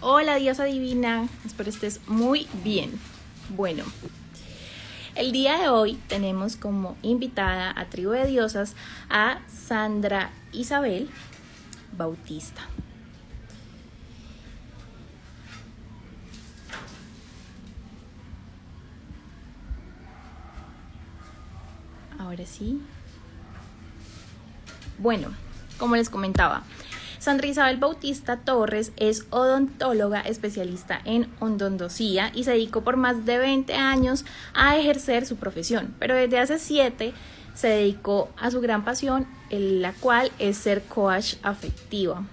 Hola diosa divina, espero estés muy bien. Bueno, el día de hoy tenemos como invitada a Tribu de Diosas a Sandra Isabel Bautista. Ahora sí. Bueno, como les comentaba, Sandra Isabel Bautista Torres es odontóloga especialista en odontología y se dedicó por más de 20 años a ejercer su profesión, pero desde hace 7 se dedicó a su gran pasión, la cual es ser coach afectiva.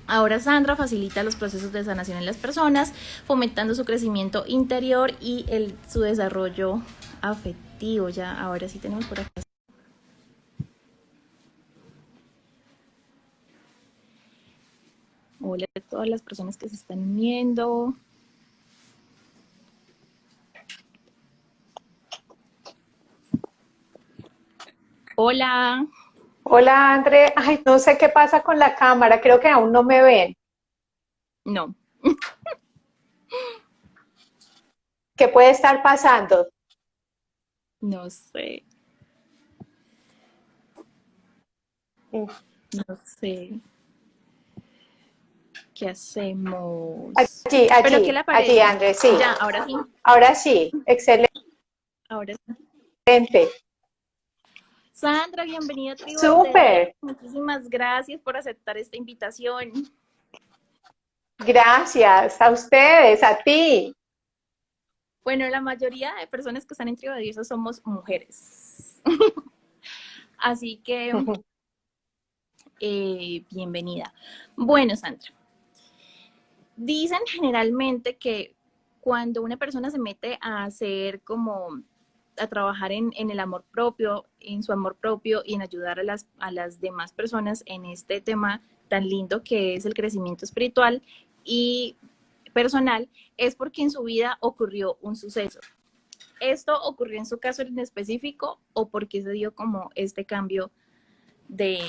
Ahora Sandra facilita los procesos de sanación en las personas, fomentando su crecimiento interior y su desarrollo afectivo. Ya, ahora sí tenemos por acá. Hola a todas las personas que se están uniendo. Hola. Hola, André. Ay, no sé qué pasa con la cámara, creo que aún no me ven. No, ¿Qué puede estar pasando? no sé, Mm, no sé qué hacemos. Allí, ¿Pero qué le allí, parece? André, sí. Ya, ahora sí, Ahora sí, excelente. ahora sí. Sandra, bienvenida a Tribu de Dios. Súper. Muchísimas gracias por aceptar esta invitación. Gracias a ustedes, a ti. Bueno, la mayoría de personas que están en Tribu de Dios somos mujeres. Así que, bienvenida. Bueno, Sandra, dicen generalmente que cuando una persona se mete a hacer como a trabajar en el amor propio, en su amor propio y en ayudar a las demás personas en este tema tan lindo que es el crecimiento espiritual y personal, es porque en su vida ocurrió un suceso. ¿Esto ocurrió en su caso en específico o porque se dio como este cambio de,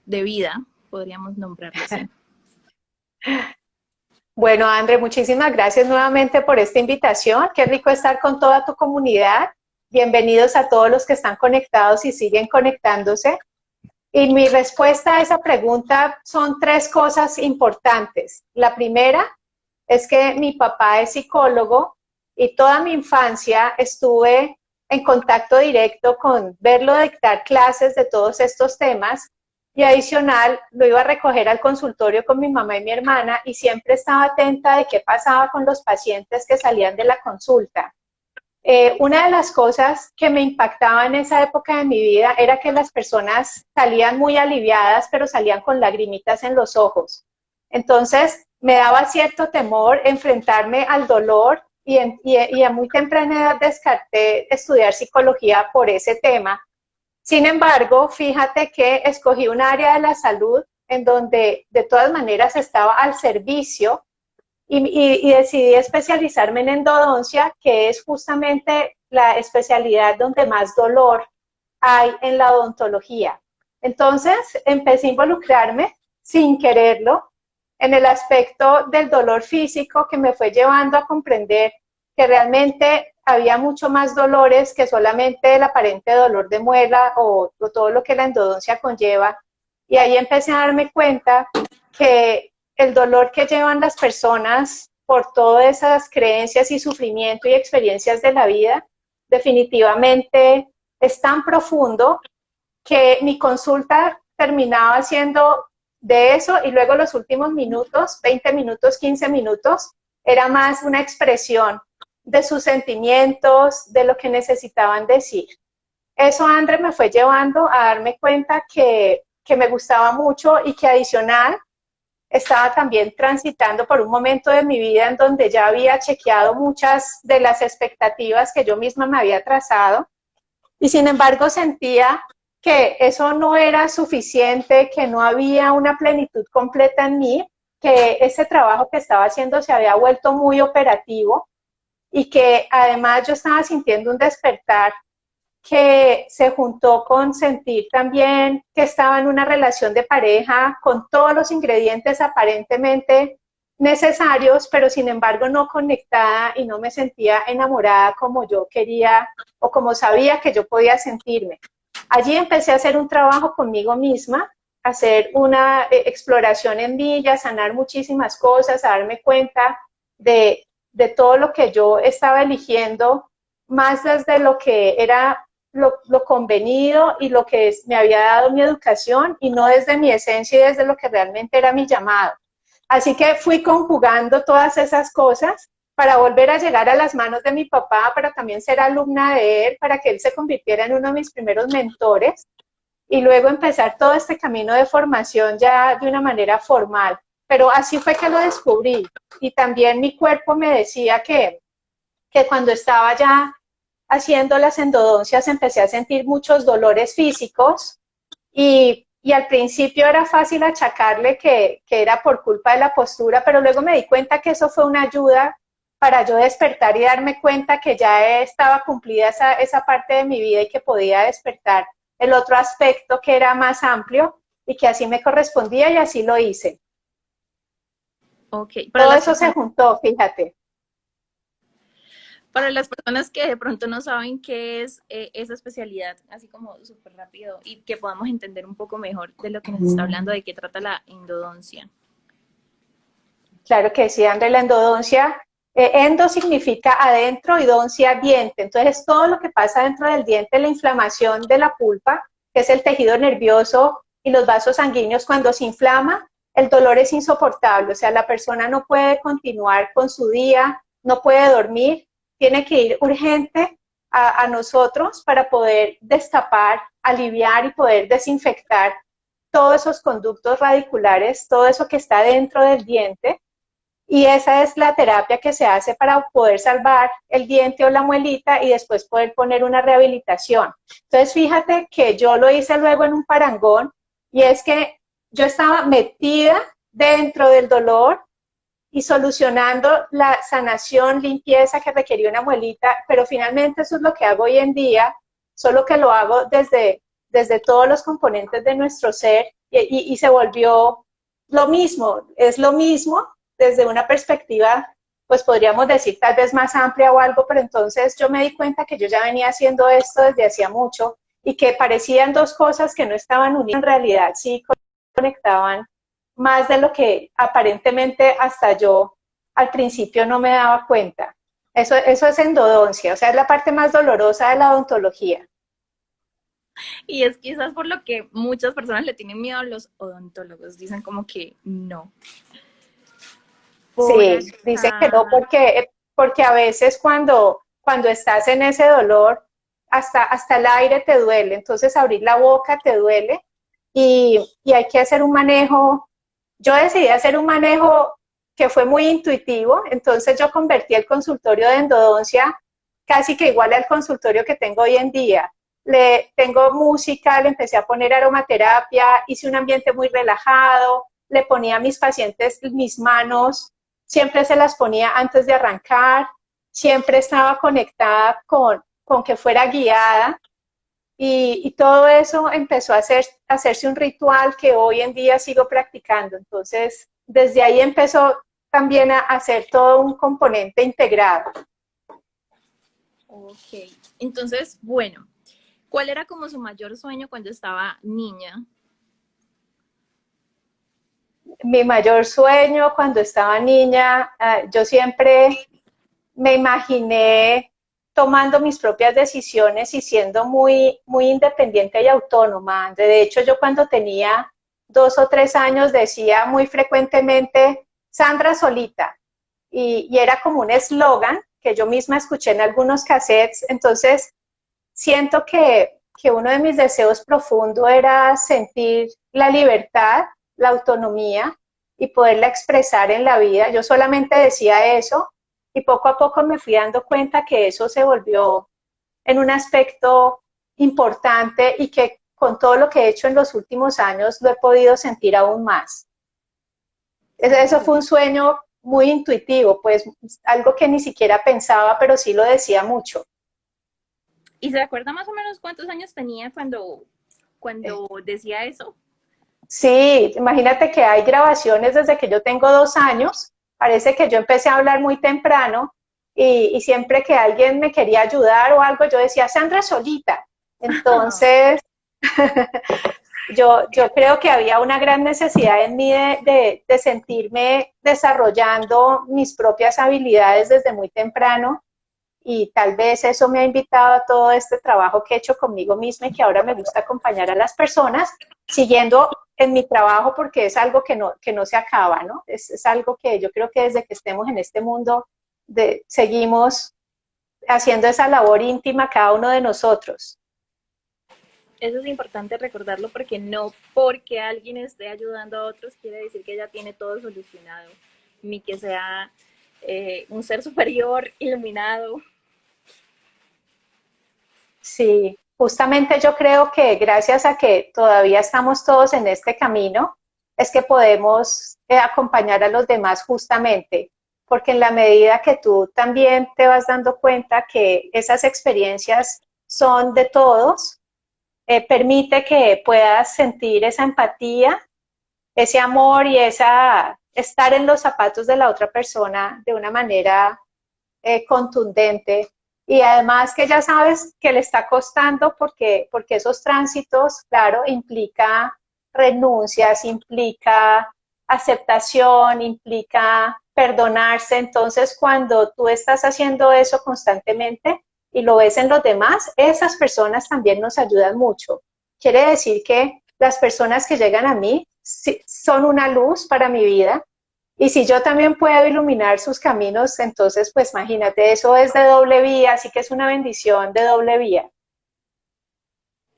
de vida, podríamos nombrarlo así? Bueno, André, muchísimas gracias nuevamente por esta invitación. Qué rico estar con toda tu comunidad. Bienvenidos a todos los que están conectados y siguen conectándose. Y mi respuesta a esa pregunta son tres cosas importantes. La primera es que mi papá es psicólogo y toda mi infancia estuve en contacto directo con verlo dictar clases de todos estos temas y adicional lo iba a recoger al consultorio con mi mamá y mi hermana y siempre estaba atenta de qué pasaba con los pacientes que salían de la consulta. Una de las cosas que me impactaba en esa época de mi vida era que las personas salían muy aliviadas, pero salían con lagrimitas en los ojos. Entonces, me daba cierto temor enfrentarme al dolor y a muy temprana edad descarté estudiar psicología por ese tema. Sin embargo, fíjate que escogí un área de la salud en donde de todas maneras estaba al servicio y decidí especializarme en endodoncia, que es justamente la especialidad donde más dolor hay en la odontología. Entonces empecé a involucrarme sin quererlo en el aspecto del dolor físico que me fue llevando a comprender que realmente había mucho más dolores que solamente el aparente dolor de muela o todo lo que la endodoncia conlleva. Y ahí empecé a darme cuenta que el dolor que llevan las personas por todas esas creencias y sufrimiento y experiencias de la vida, definitivamente es tan profundo que mi consulta terminaba siendo de eso y luego los últimos minutos, 20 minutos, 15 minutos, era más una expresión de sus sentimientos, de lo que necesitaban decir. Eso, André, me fue llevando a darme cuenta que me gustaba mucho y que adicional estaba también transitando por un momento de mi vida en donde ya había chequeado muchas de las expectativas que yo misma me había trazado y sin embargo sentía que eso no era suficiente, que no había una plenitud completa en mí, que ese trabajo que estaba haciendo se había vuelto muy operativo y que además yo estaba sintiendo un despertar que se juntó con sentir también que estaba en una relación de pareja con todos los ingredientes aparentemente necesarios, pero sin embargo no conectada y no me sentía enamorada como yo quería o como sabía que yo podía sentirme. Allí empecé a hacer un trabajo conmigo misma, a hacer una exploración en mí y a sanar muchísimas cosas, a darme cuenta de todo lo que yo estaba eligiendo, más desde lo que era lo convenido y lo que me había dado mi educación y no desde mi esencia y desde lo que realmente era mi llamado. Así que fui conjugando todas esas cosas para volver a llegar a las manos de mi papá, para también ser alumna de él, para que él se convirtiera en uno de mis primeros mentores y luego empezar todo este camino de formación ya de una manera formal. Pero así fue que lo descubrí y también mi cuerpo me decía que cuando estaba ya haciendo las endodoncias empecé a sentir muchos dolores físicos y al principio era fácil achacarle que era por culpa de la postura, pero luego me di cuenta que eso fue una ayuda para yo despertar y darme cuenta que ya estaba cumplida esa parte de mi vida y que podía despertar el otro aspecto que era más amplio y que así me correspondía y así lo hice. Ok, Todo eso se juntó, fíjate. para las personas que de pronto no saben qué es esa especialidad, así como súper rápido, y que podamos entender un poco mejor de lo que nos está hablando, de qué trata la endodoncia. Claro que sí, André, la endodoncia, endo significa adentro y doncia diente, entonces todo lo que pasa dentro del diente, la inflamación de la pulpa, que es el tejido nervioso y los vasos sanguíneos, cuando se inflama, el dolor es insoportable, o sea, la persona no puede continuar con su día, no puede dormir, tiene que ir urgente a nosotros para poder destapar, aliviar y poder desinfectar todos esos conductos radiculares, todo eso que está dentro del diente. Y esa es la terapia que se hace para poder salvar el diente o la muelita y después poder poner una rehabilitación. Entonces, fíjate que yo lo hice luego en un parangón y es que yo estaba metida dentro del dolor y solucionando la sanación, limpieza que requería una muelita, pero finalmente eso es lo que hago hoy en día, solo que lo hago desde todos los componentes de nuestro ser y se volvió lo mismo, es lo mismo desde una perspectiva, pues podríamos decir tal vez más amplia o algo, pero entonces yo me di cuenta que yo ya venía haciendo esto desde hacía mucho y que parecían dos cosas que no estaban unidas, en realidad sí conectaban más de lo que aparentemente hasta yo al principio no me daba cuenta. Eso es endodoncia, o sea, es la parte más dolorosa de la odontología. Y es quizás por lo que muchas personas le tienen miedo a los odontólogos, dicen como que no. Por Sí, dicen que no acá, porque a veces cuando estás en ese dolor, hasta el aire te duele, entonces abrir la boca te duele y hay que hacer un manejo. Yo decidí hacer un manejo que fue muy intuitivo, entonces yo convertí el consultorio de endodoncia casi que igual al consultorio que tengo hoy en día. Le tengo música, le empecé a poner aromaterapia, hice un ambiente muy relajado, le ponía a mis pacientes mis manos, siempre se las ponía antes de arrancar, siempre estaba conectada con que fuera guiada y todo eso empezó a hacerse un ritual que hoy en día sigo practicando. Entonces, desde ahí empezó también a hacer todo un componente integrado. ok. Entonces, bueno, ¿cuál era como su mayor sueño cuando estaba niña? Mi mayor sueño cuando estaba niña, yo siempre me imaginé tomando mis propias decisiones y siendo muy independiente y autónoma. De hecho, yo cuando tenía 2 o 3 años decía muy frecuentemente, Sandra solita, y era como un eslogan que yo misma escuché en algunos cassettes. Entonces, siento que uno de mis deseos profundos era sentir la libertad, la autonomía y poderla expresar en la vida. Yo solamente decía eso y poco a poco me fui dando cuenta que eso se volvió en un aspecto importante y que con todo lo que he hecho en los últimos años lo he podido sentir aún más. Eso Ok. fue un sueño muy intuitivo, pues algo que ni siquiera pensaba, pero sí lo decía mucho. ¿Y se acuerda más o menos cuántos años tenía cuando decía eso? Sí, imagínate que hay grabaciones desde que yo tengo 2 años. Parece que yo empecé a hablar muy temprano y siempre que alguien me quería ayudar o algo, yo decía, Sandra solita. Entonces, yo creo que había una gran necesidad en mí de sentirme desarrollando mis propias habilidades desde muy temprano y tal vez eso me ha invitado a todo este trabajo que he hecho conmigo misma y que ahora me gusta acompañar a las personas siguiendo en mi trabajo porque es algo que no se acaba, ¿no? Es algo que yo creo que desde que estemos en este mundo seguimos haciendo esa labor íntima cada uno de nosotros. Eso es importante recordarlo porque no porque alguien esté ayudando a otros quiere decir que ya tiene todo solucionado, ni que sea un ser superior, iluminado. Sí, justamente yo creo que gracias a que todavía estamos todos en este camino, es que podemos acompañar a los demás justamente, porque en la medida que tú también te vas dando cuenta que esas experiencias son de todos, permite que puedas sentir esa empatía, ese amor y esa estar en los zapatos de la otra persona de una manera contundente y además que ya sabes que le está costando porque esos tránsitos, claro, implica renuncias, implica aceptación, implica perdonarse. Entonces, cuando tú estás haciendo eso constantemente y lo ves en los demás, esas personas también nos ayudan mucho. Quiere decir que las personas que llegan a mí son una luz para mi vida y si yo también puedo iluminar sus caminos, entonces, pues imagínate, eso es de doble vía, así que es una bendición de doble vía.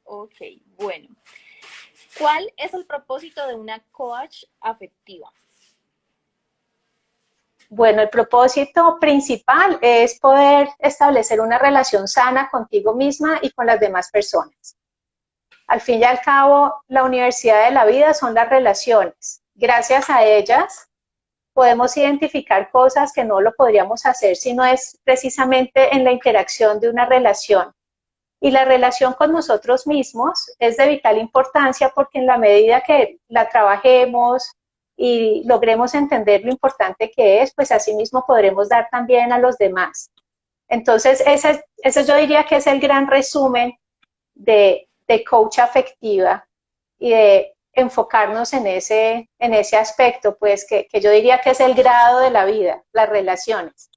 Ok, bueno. ¿Cuál es el propósito de una coach afectiva? Bueno, el propósito principal es poder establecer una relación sana contigo misma y con las demás personas. Al fin y al cabo, la universidad de la vida son las relaciones. Gracias a ellas, podemos identificar cosas que no lo podríamos hacer si no es precisamente en la interacción de una relación. Y la relación con nosotros mismos es de vital importancia porque en la medida que la trabajemos y logremos entender lo importante que es, pues así mismo podremos dar también a los demás. Entonces, ese yo diría que es el gran resumen de coach afectiva y de enfocarnos en ese aspecto, pues que yo diría que es el grado de la vida, las relaciones.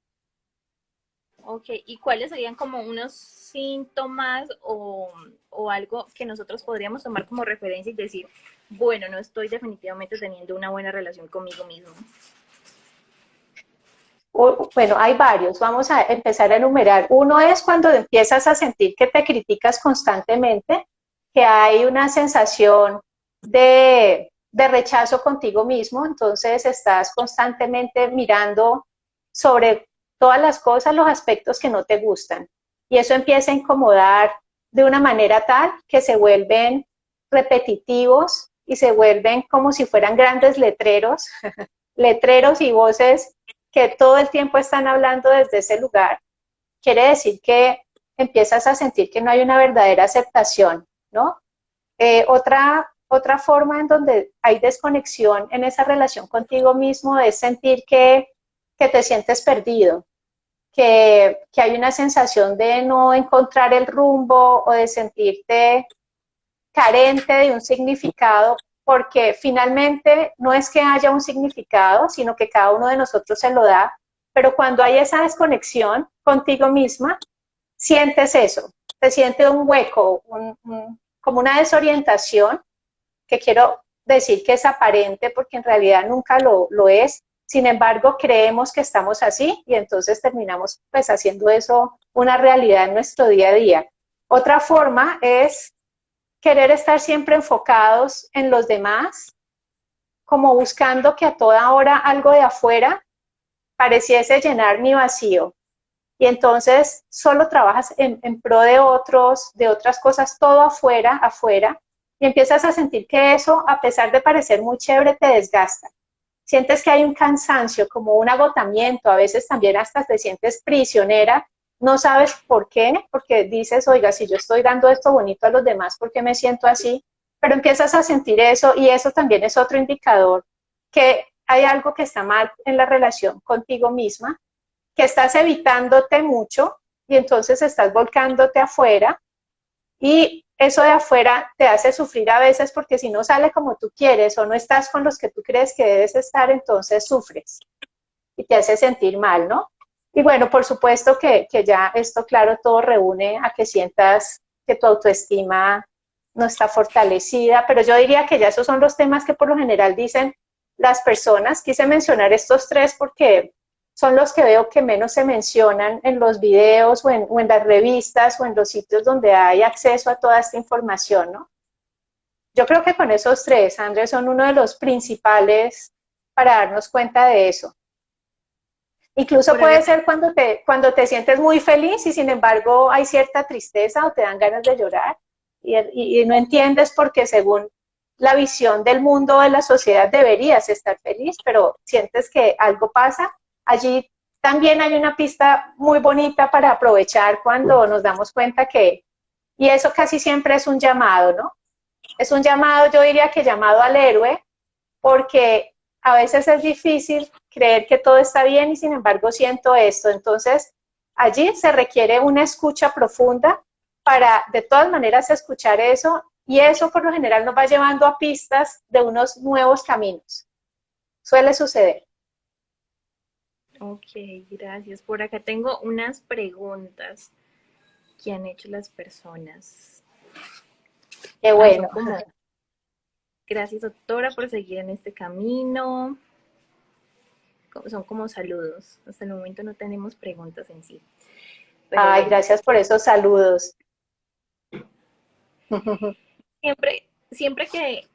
Ok, ¿y cuáles serían como unos síntomas o algo que nosotros podríamos tomar como referencia y decir, bueno, no estoy definitivamente teniendo una buena relación conmigo mismo? Bueno, hay varios, vamos a empezar a enumerar. Uno es cuando empiezas a sentir que te criticas constantemente, que hay una sensación de rechazo contigo mismo, entonces estás constantemente mirando sobre todas las cosas, los aspectos que no te gustan. Y eso empieza a incomodar de una manera tal que se vuelven repetitivos y se vuelven como si fueran grandes letreros, letreros y voces que todo el tiempo están hablando desde ese lugar. Quiere decir que empiezas a sentir que no hay una verdadera aceptación, ¿no? Otra forma en donde hay desconexión en esa relación contigo mismo es sentir que te sientes perdido, que hay una sensación de no encontrar el rumbo o de sentirte carente de un significado, porque finalmente no es que haya un significado, sino que cada uno de nosotros se lo da, pero cuando hay esa desconexión contigo misma, sientes eso, te sientes un hueco, como una desorientación, que quiero decir que es aparente porque en realidad nunca lo es. Sin embargo, creemos que estamos así y entonces terminamos pues haciendo eso una realidad en nuestro día a día. Otra forma es querer estar siempre enfocados en los demás, como buscando que a toda hora algo de afuera pareciese llenar mi vacío. Y entonces solo trabajas en pro de otros, de otras cosas, todo afuera, afuera, y empiezas a sentir que eso, a pesar de parecer muy chévere, te desgasta. Sientes que hay un cansancio, como un agotamiento, a veces también hasta te sientes prisionera no sabes por qué, porque dices, oiga, si yo estoy dando esto bonito a los demás, ¿por qué me siento así? Pero empiezas a sentir eso y eso también es otro indicador que hay algo que está mal en la relación contigo misma, que estás evitándote mucho y entonces estás volcándote afuera y eso de afuera te hace sufrir a veces porque si no sale como tú quieres o no estás con los que tú crees que debes estar, entonces sufres y te hace sentir mal, ¿no? Y bueno, por supuesto que ya esto, claro, todo reúne a que sientas que tu autoestima no está fortalecida, pero yo diría que ya esos son los temas que por lo general dicen las personas. Quise mencionar estos tres porque son los que veo que menos se mencionan en los videos o en las revistas o en los sitios donde hay acceso a toda esta información, ¿no? Yo creo que con esos tres, Andrés, son uno de los principales para darnos cuenta de eso. Incluso Por puede ahora, ser cuando te sientes muy feliz y sin embargo hay cierta tristeza o te dan ganas de llorar y no entiendes porque según la visión del mundo o de la sociedad deberías estar feliz, pero sientes que algo pasa. Allí también hay una pista muy bonita para aprovechar cuando nos damos cuenta que, y eso casi siempre es un llamado, ¿no? Es un llamado, yo diría que llamado al héroe, porque a veces es difícil creer que todo está bien y sin embargo siento esto. Entonces, allí se requiere una escucha profunda para de todas maneras escuchar eso y eso por lo general nos va llevando a pistas de unos nuevos caminos. Suele suceder. ok, gracias. Por acá tengo unas preguntas que han hecho las personas. Qué Son bueno. como, gracias doctora por seguir en este camino. Son como saludos. Hasta el momento no tenemos preguntas en sí. Pero Ay, bueno, gracias por esos saludos. siempre que,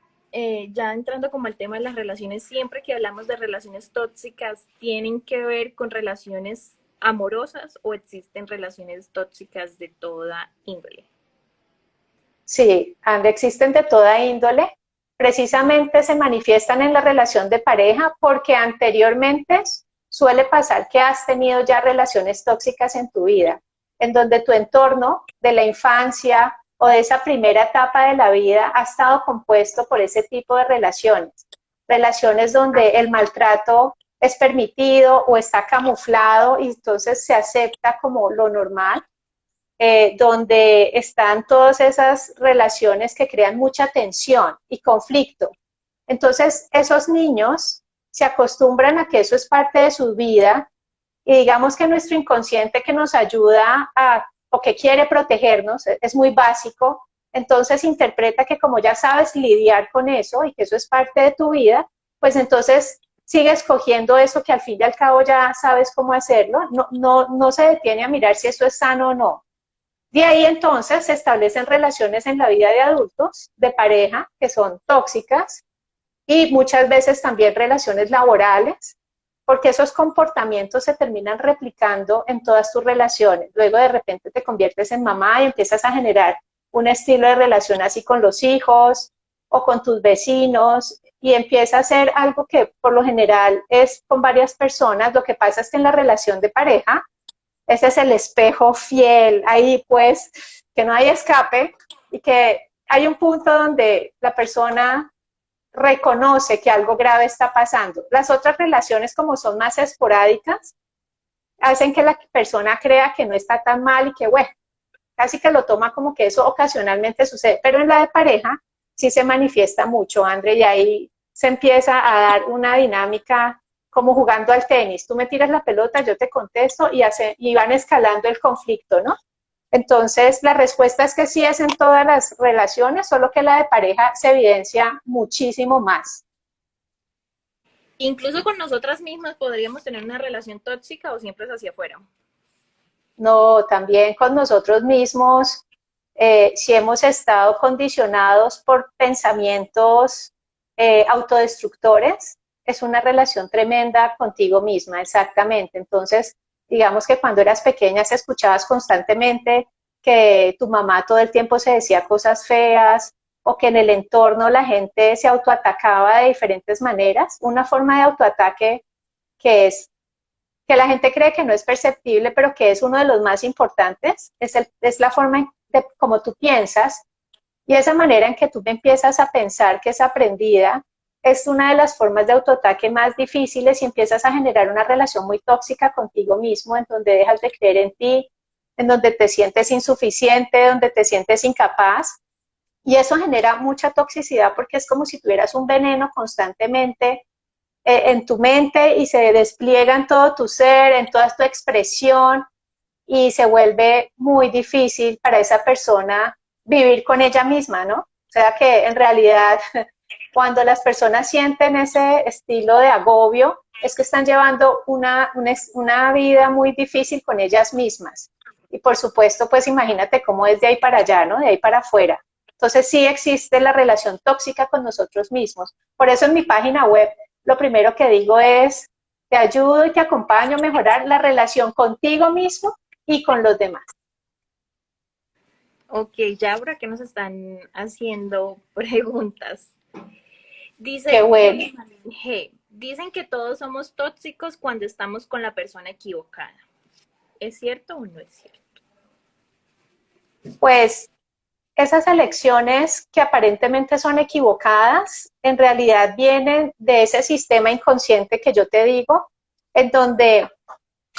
ya entrando como al tema de las relaciones, siempre que hablamos de relaciones tóxicas, ¿tienen que ver con relaciones amorosas o existen relaciones tóxicas de toda índole? Sí, existen de toda índole. Precisamente se manifiestan en la relación de pareja porque anteriormente suele pasar que has tenido ya relaciones tóxicas en tu vida, en donde tu entorno de la infancia o de esa primera etapa de la vida ha estado compuesto por ese tipo de relaciones. Relaciones donde el maltrato es permitido o está camuflado y entonces se acepta como lo normal, donde están todas esas relaciones que crean mucha tensión y conflicto. Entonces, esos niños se acostumbran a que eso es parte de su vida y digamos que nuestro inconsciente que nos ayuda a, o que quiere protegernos, es muy básico, entonces interpreta que como ya sabes lidiar con eso y que eso es parte de tu vida, pues entonces sigues cogiendo eso que al fin y al cabo ya sabes cómo hacerlo, no se detiene a mirar si eso es sano o no. De ahí entonces se establecen relaciones en la vida de adultos, de pareja, que son tóxicas y muchas veces también relaciones laborales, porque esos comportamientos se terminan replicando en todas tus relaciones. Luego de repente te conviertes en mamá y empiezas a generar un estilo de relación así con los hijos o con tus vecinos y empieza a ser algo que por lo general es con varias personas. Lo que pasa es que en la relación de pareja ese es el espejo fiel, ahí pues que no hay escape y que hay un punto donde la persona reconoce que algo grave está pasando. Las otras relaciones como son más esporádicas, hacen que la persona crea que no está tan mal y que bueno, casi que lo toma como que eso ocasionalmente sucede, pero en la de pareja sí se manifiesta mucho, André, y ahí se empieza a dar una dinámica como jugando al tenis. Tú me tiras la pelota, yo te contesto y van escalando el conflicto, ¿no? Entonces, la respuesta es que sí es en todas las relaciones, solo que la de pareja se evidencia muchísimo más. Incluso con nosotras mismas podríamos tener una relación tóxica o siempre es hacia afuera. No, también con nosotros mismos, si hemos estado condicionados por pensamientos autodestructores, es una relación tremenda contigo misma, exactamente. Entonces, digamos que cuando eras pequeña se escuchabas constantemente que tu mamá todo el tiempo se decía cosas feas o que en el entorno la gente se autoatacaba de diferentes maneras. Una forma de autoataque que es que la gente cree que no es perceptible, pero que es uno de los más importantes, es la forma de cómo tú piensas, y esa manera en que tú empiezas a pensar que es aprendida es una de las formas de autoataque más difíciles y empiezas a generar una relación muy tóxica contigo mismo, en donde dejas de creer en ti, en donde te sientes insuficiente, donde te sientes incapaz, y eso genera mucha toxicidad porque es como si tuvieras un veneno constantemente en tu mente y se despliega en todo tu ser, en toda tu expresión, y se vuelve muy difícil para esa persona vivir con ella misma, ¿no? O sea que en realidad cuando las personas sienten ese estilo de agobio, es que están llevando una vida muy difícil con ellas mismas. Y por supuesto, pues imagínate cómo es de ahí para allá, ¿no? De ahí para afuera. Entonces sí existe la relación tóxica con nosotros mismos. Por eso en mi página web lo primero que digo es, te ayudo y te acompaño a mejorar la relación contigo mismo y con los demás. Ok, ya ahora que nos están haciendo preguntas. Qué Dice bueno. G, dicen que todos somos tóxicos cuando estamos con la persona equivocada. ¿Es cierto o no es cierto? Pues esas elecciones que aparentemente son equivocadas, en realidad vienen de ese sistema inconsciente que yo te digo, en donde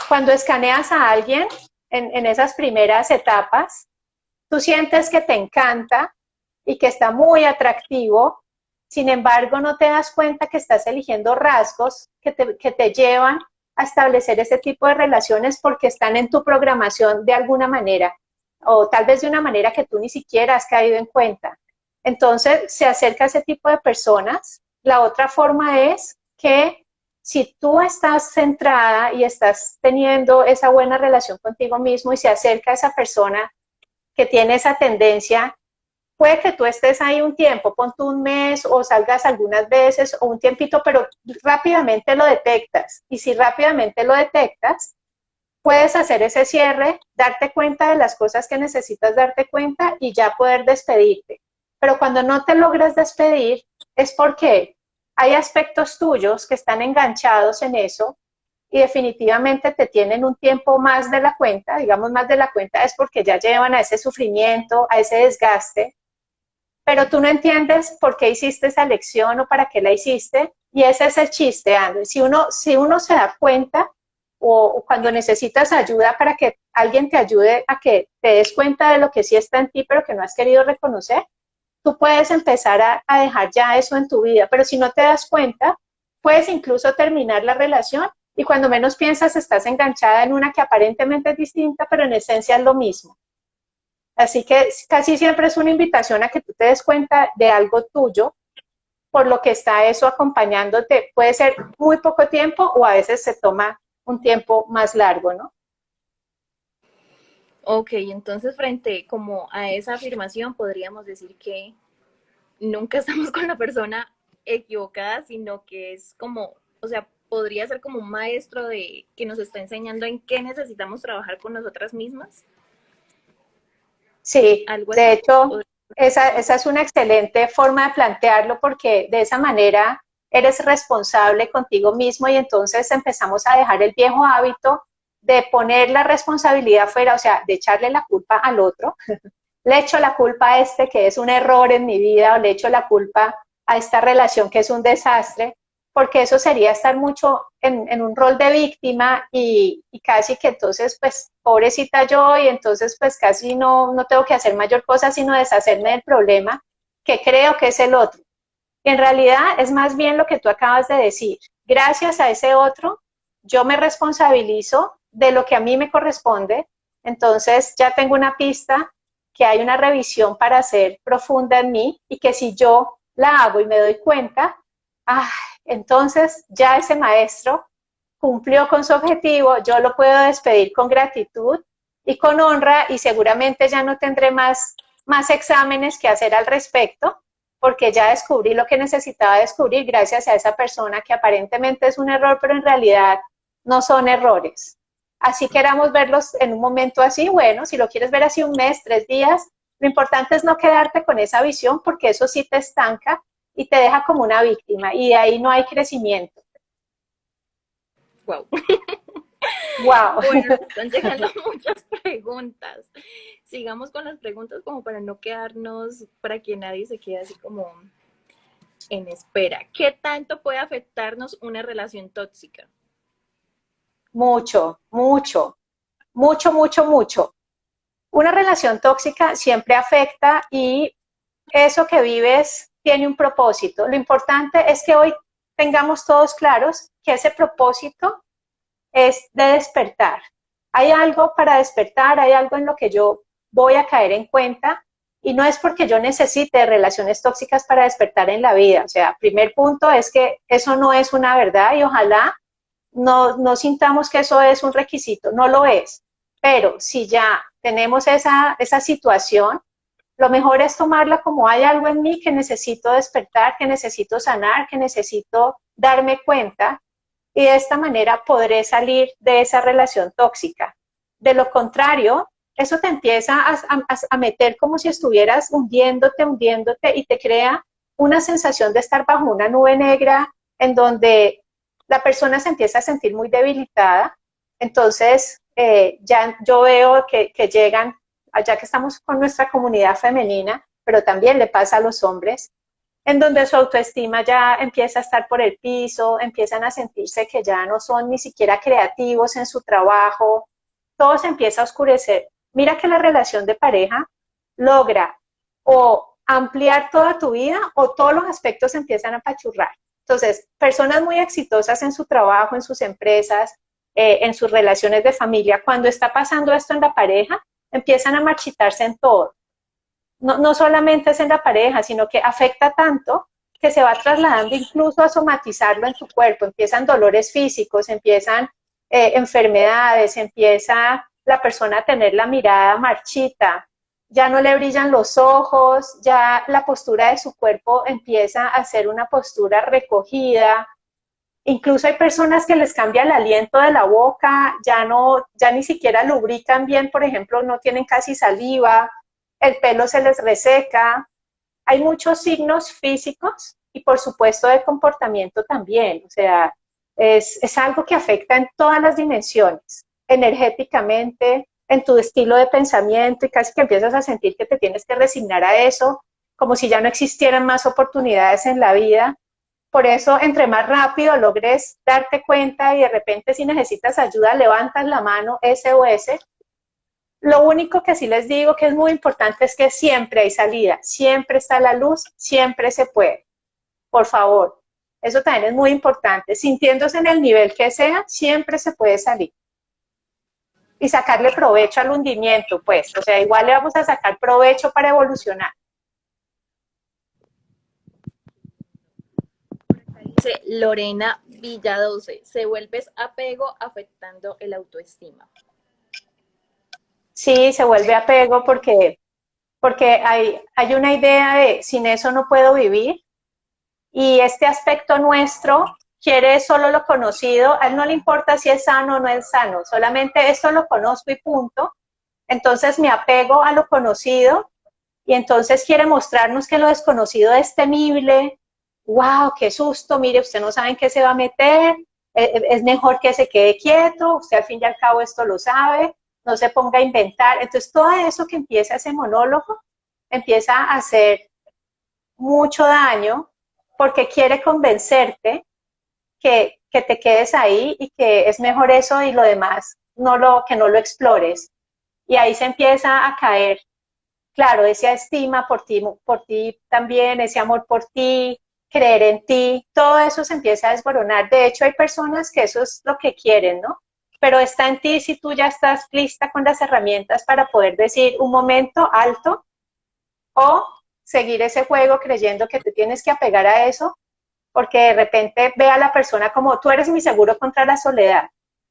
cuando escaneas a alguien en esas primeras etapas, tú sientes que te encanta y que está muy atractivo, sin embargo no te das cuenta que estás eligiendo rasgos que te llevan a establecer ese tipo de relaciones porque están en tu programación de alguna manera, o tal vez de una manera que tú ni siquiera has caído en cuenta. Entonces se acerca a ese tipo de personas. La otra forma es que si tú estás centrada y estás teniendo esa buena relación contigo mismo y se acerca a esa persona que tiene esa tendencia, puede que tú estés ahí un tiempo, pon tú un mes o salgas algunas veces o un tiempito, pero rápidamente lo detectas. Y si rápidamente lo detectas, puedes hacer ese cierre, darte cuenta de las cosas que necesitas darte cuenta y ya poder despedirte. Pero cuando no te logras despedir, es porque hay aspectos tuyos que están enganchados en eso y definitivamente te tienen un tiempo más de la cuenta, digamos más de la cuenta es porque ya llevan a ese sufrimiento, a ese desgaste, pero tú no entiendes por qué hiciste esa lección o para qué la hiciste, y ese es el chiste, Andrés. Si uno se da cuenta o cuando necesitas ayuda para que alguien te ayude a que te des cuenta de lo que sí está en ti, pero que no has querido reconocer, tú puedes empezar a dejar ya eso en tu vida, pero si no te das cuenta, puedes incluso terminar la relación y cuando menos piensas estás enganchada en una que aparentemente es distinta, pero en esencia es lo mismo. Así que casi siempre es una invitación a que tú te des cuenta de algo tuyo, por lo que está eso acompañándote. Puede ser muy poco tiempo o a veces se toma un tiempo más largo, ¿no? Ok, entonces frente como a esa afirmación podríamos decir que nunca estamos con la persona equivocada, sino que es como, o sea, podría ser como un maestro de que nos está enseñando en qué necesitamos trabajar con nosotras mismas, Sí, algo de así. hecho, esa es una excelente forma de plantearlo porque de esa manera eres responsable contigo mismo y entonces empezamos a dejar el viejo hábito de poner la responsabilidad fuera, o sea, de echarle la culpa al otro. Le echo la culpa a este que es un error en mi vida o le echo la culpa a esta relación que es un desastre, porque eso sería estar mucho en un rol de víctima y casi que entonces, pues, pobrecita yo y entonces pues casi no tengo que hacer mayor cosa sino deshacerme del problema que creo que es el otro. Y en realidad es más bien lo que tú acabas de decir. Gracias a ese otro, yo me responsabilizo de lo que a mí me corresponde, entonces ya tengo una pista que hay una revisión para hacer profunda en mí y que si yo la hago y me doy cuenta, ah, entonces ya ese maestro cumplió con su objetivo, yo lo puedo despedir con gratitud y con honra y seguramente ya no tendré más exámenes que hacer al respecto porque ya descubrí lo que necesitaba descubrir gracias a esa persona que aparentemente es un error, pero en realidad no son errores. Así queramos verlos en un momento así, bueno, si lo quieres ver así un mes, 3 días, lo importante es no quedarte con esa visión porque eso sí te estanca y te deja como una víctima y de ahí no hay crecimiento. Wow. Wow. Bueno, nos están llegando muchas preguntas. Sigamos con las preguntas como para no quedarnos, para que nadie se quede así como en espera. ¿Qué tanto puede afectarnos una relación tóxica? Mucho, mucho, mucho, mucho, mucho. Una relación tóxica siempre afecta y eso que vives tiene un propósito. Lo importante es que hoy tengamos todos claros que ese propósito es de despertar. Hay algo para despertar, hay algo en lo que yo voy a caer en cuenta y no es porque yo necesite relaciones tóxicas para despertar en la vida. O sea, primer punto es que eso no es una verdad y ojalá no sintamos que eso es un requisito, no lo es. Pero si ya tenemos esa situación, lo mejor es tomarla como hay algo en mí que necesito despertar, que necesito sanar, que necesito darme cuenta y de esta manera podré salir de esa relación tóxica. De lo contrario, eso te empieza a meter como si estuvieras hundiéndote, hundiéndote y te crea una sensación de estar bajo una nube negra en donde la persona se empieza a sentir muy debilitada. Entonces, ya yo veo que llegan, allá que estamos con nuestra comunidad femenina, pero también le pasa a los hombres, en donde su autoestima ya empieza a estar por el piso, empiezan a sentirse que ya no son ni siquiera creativos en su trabajo, todo se empieza a oscurecer. Mira que la relación de pareja logra o ampliar toda tu vida o todos los aspectos se empiezan a apachurrar. Entonces, personas muy exitosas en su trabajo, en sus empresas, en sus relaciones de familia, cuando está pasando esto en la pareja, empiezan a marchitarse en todo. No solamente es en la pareja, sino que afecta tanto que se va trasladando incluso a somatizarlo en tu cuerpo. Empiezan dolores físicos, empiezan enfermedades, empieza la persona a tener la mirada marchita, ya no le brillan los ojos, ya la postura de su cuerpo empieza a ser una postura recogida. Incluso hay personas que les cambia el aliento de la boca, ya ni siquiera lubrican bien, por ejemplo, no tienen casi saliva, el pelo se les reseca. Hay muchos signos físicos y por supuesto de comportamiento también. O sea, es algo que afecta en todas las dimensiones, energéticamente, en tu estilo de pensamiento y casi que empiezas a sentir que te tienes que resignar a eso, como si ya no existieran más oportunidades en la vida. Por eso, entre más rápido logres darte cuenta y de repente si necesitas ayuda, levantas la mano SOS. Lo único que sí les digo que es muy importante es que siempre hay salida, siempre está la luz, siempre se puede. Por favor, eso también es muy importante. Sintiéndose en el nivel que sea, siempre se puede salir. Y sacarle provecho al hundimiento, pues. O sea, igual le vamos a sacar provecho para evolucionar. Dice Lorena Villadoce, se vuelves apego afectando el autoestima. Sí, se vuelve apego porque hay una idea de sin eso no puedo vivir y este aspecto nuestro quiere solo lo conocido, a él no le importa si es sano o no es sano, solamente esto lo conozco y punto. Entonces me apego a lo conocido y entonces quiere mostrarnos que lo desconocido es temible. ¡Wow! ¡Qué susto! Mire, usted no sabe en qué se va a meter, es mejor que se quede quieto, usted al fin y al cabo esto lo sabe, no se ponga a inventar. Entonces todo eso que empieza ese monólogo empieza a hacer mucho daño porque quiere convencerte que te quedes ahí y que es mejor eso y lo demás que no lo explores. Y ahí se empieza a caer, claro, esa estima por ti también, ese amor por ti, creer en ti, todo eso se empieza a desboronar. De hecho, hay personas que eso es lo que quieren, ¿no? Pero está en ti si tú ya estás lista con las herramientas para poder decir un momento alto o seguir ese juego creyendo que te tienes que apegar a eso porque de repente ve a la persona como tú eres mi seguro contra la soledad,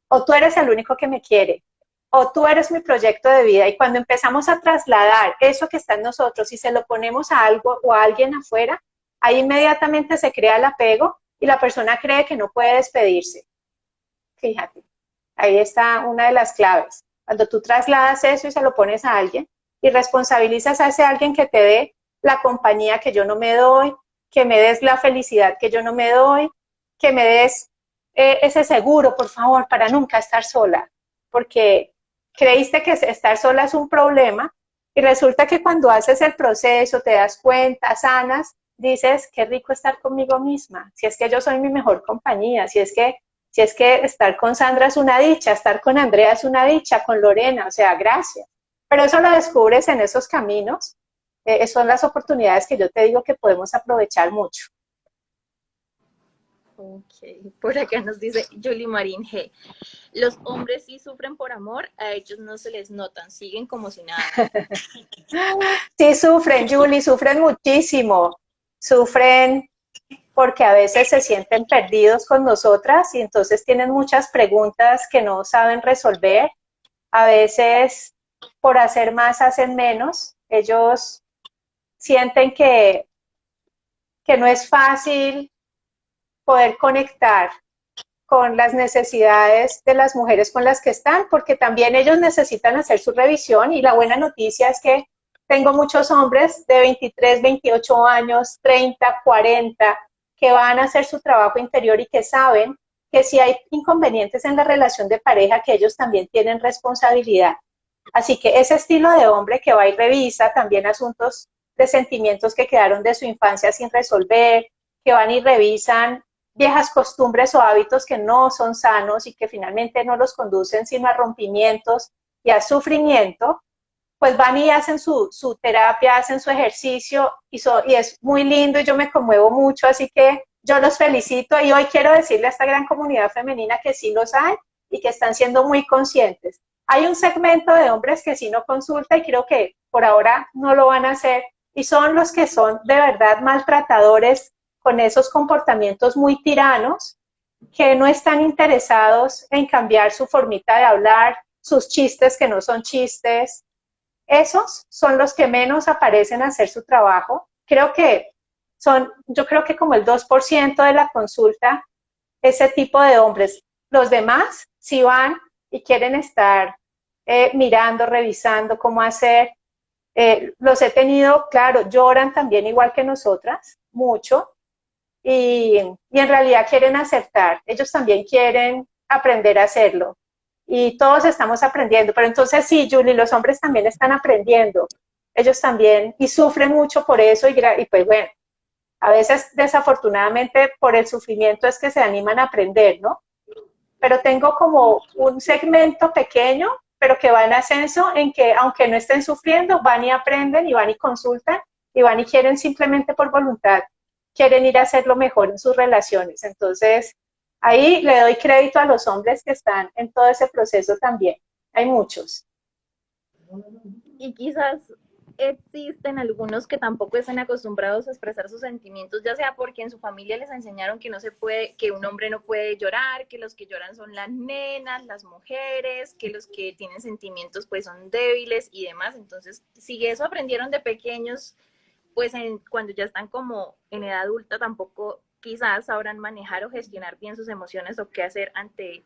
o tú eres el único que me quiere, o tú eres mi proyecto de vida. Y cuando empezamos a trasladar eso que está en nosotros y se lo ponemos a algo o a alguien afuera, ahí inmediatamente se crea el apego y la persona cree que no puede despedirse. Fíjate, ahí está una de las claves. Cuando tú trasladas eso y se lo pones a alguien y responsabilizas a ese alguien que te dé la compañía que yo no me doy, que me des la felicidad que yo no me doy, que me des ese seguro, por favor, para nunca estar sola. porque creíste que estar sola es un problema y resulta que cuando haces el proceso, te das cuenta, sanas, dices, qué rico estar conmigo misma, si es que yo soy mi mejor compañía, si es que estar con Sandra es una dicha, estar con Andrea es una dicha, con Lorena, o sea, gracias. Pero eso lo descubres en esos caminos, son las oportunidades que yo te digo que podemos aprovechar mucho. Ok, por acá nos dice Julie Marín G. Los hombres sí sufren por amor, a ellos no se les notan, siguen como si nada. Sí sufren, Julie, sufren muchísimo, sufren porque a veces se sienten perdidos con nosotras y entonces tienen muchas preguntas que no saben resolver. A veces por hacer más hacen menos. Ellos sienten que no es fácil poder conectar con las necesidades de las mujeres con las que están, porque también ellos necesitan hacer su revisión y la buena noticia es que tengo muchos hombres de 23, 28 años, 30, 40, que van a hacer su trabajo interior y que saben que si hay inconvenientes en la relación de pareja, que ellos también tienen responsabilidad. Así que ese estilo de hombre que va y revisa también asuntos de sentimientos que quedaron de su infancia sin resolver, que van y revisan viejas costumbres o hábitos que no son sanos y que finalmente no los conducen sino a rompimientos y a sufrimiento, pues van y hacen su terapia, hacen su ejercicio y es muy lindo y yo me conmuevo mucho, así que yo los felicito y hoy quiero decirle a esta gran comunidad femenina que sí los hay y que están siendo muy conscientes. Hay un segmento de hombres que sí no consulta y creo que por ahora no lo van a hacer y son los que son de verdad maltratadores con esos comportamientos muy tiranos que no están interesados en cambiar su formita de hablar, sus chistes que no son chistes. Esos son los que menos aparecen a hacer su trabajo. Yo creo que como el 2% de la consulta, ese tipo de hombres. Los demás sí van y quieren estar mirando, revisando cómo hacer. Los he tenido, claro, lloran también igual que nosotras, mucho, y en realidad quieren acertar. Ellos también quieren aprender a hacerlo. Y todos estamos aprendiendo. Pero entonces sí, Julie, los hombres también están aprendiendo. Ellos también, y sufren mucho por eso, y pues bueno, a veces desafortunadamente por el sufrimiento es que se animan a aprender, ¿no? Pero tengo como un segmento pequeño, pero que va en ascenso, en que aunque no estén sufriendo, van y aprenden y van y consultan y van y quieren simplemente por voluntad, quieren ir a hacerlo mejor en sus relaciones. Entonces, ahí le doy crédito a los hombres que están en todo ese proceso también. Hay muchos. Y quizás existen algunos que tampoco están acostumbrados a expresar sus sentimientos, ya sea porque en su familia les enseñaron que no se puede, que un hombre no puede llorar, que los que lloran son las nenas, las mujeres, que los que tienen sentimientos pues son débiles y demás. Entonces, si eso aprendieron de pequeños, pues cuando ya están como en edad adulta tampoco quizás sabrán manejar o gestionar bien sus emociones o qué hacer ante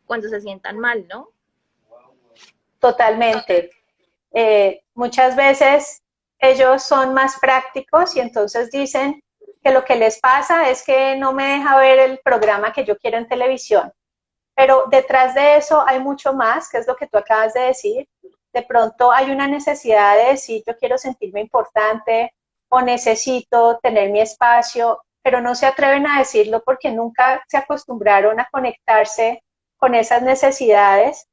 cuando se sientan mal, ¿no? Totalmente. Muchas veces ellos son más prácticos y entonces dicen que lo que les pasa es que no me deja ver el programa que yo quiero en televisión. Pero detrás de eso hay mucho más, que es lo que tú acabas de decir. De pronto hay una necesidad de decir, yo quiero sentirme importante o necesito tener mi espacio, pero no se atreven a decirlo porque nunca se acostumbraron a conectarse con esas necesidades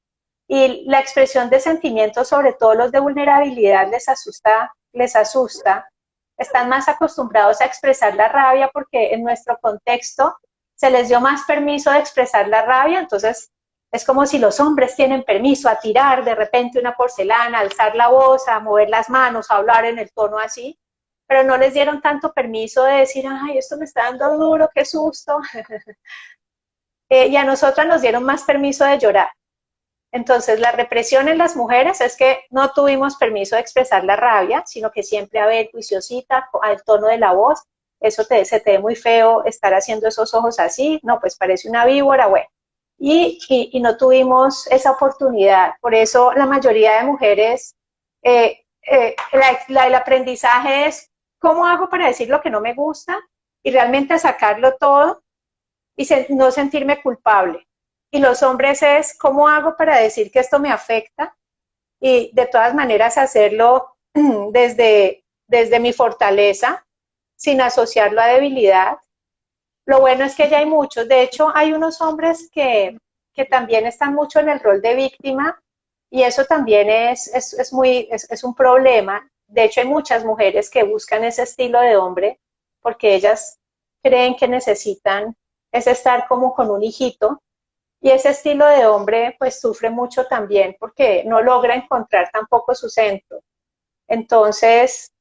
y la expresión de sentimientos, sobre todo los de vulnerabilidad, les asusta. Están más acostumbrados a expresar la rabia porque en nuestro contexto se les dio más permiso de expresar la rabia, entonces es como si los hombres tienen permiso a tirar de repente una porcelana, a alzar la voz, a mover las manos, a hablar en el tono así, pero no les dieron tanto permiso de decir, ay, esto me está dando duro, qué susto. Y a nosotras nos dieron más permiso de llorar. Entonces, la represión en las mujeres es que no tuvimos permiso de expresar la rabia, sino que siempre, a ver, juiciosita, al tono de la voz, eso se te ve muy feo estar haciendo esos ojos así, no, pues parece una víbora, bueno. Y no tuvimos esa oportunidad. Por eso la mayoría de mujeres, el aprendizaje es, ¿cómo hago para decir lo que no me gusta? Y realmente sacarlo todo y no sentirme culpable. y los hombres es, ¿cómo hago para decir que esto me afecta? Y de todas maneras hacerlo desde mi fortaleza, sin asociarlo a debilidad. Lo bueno es que ya hay muchos, de hecho hay unos hombres que también están mucho en el rol de víctima y eso también es un problema. De hecho hay muchas mujeres que buscan ese estilo de hombre porque ellas creen que necesitan es estar como con un hijito y ese estilo de hombre pues sufre mucho también porque no logra encontrar tampoco su centro. Entonces,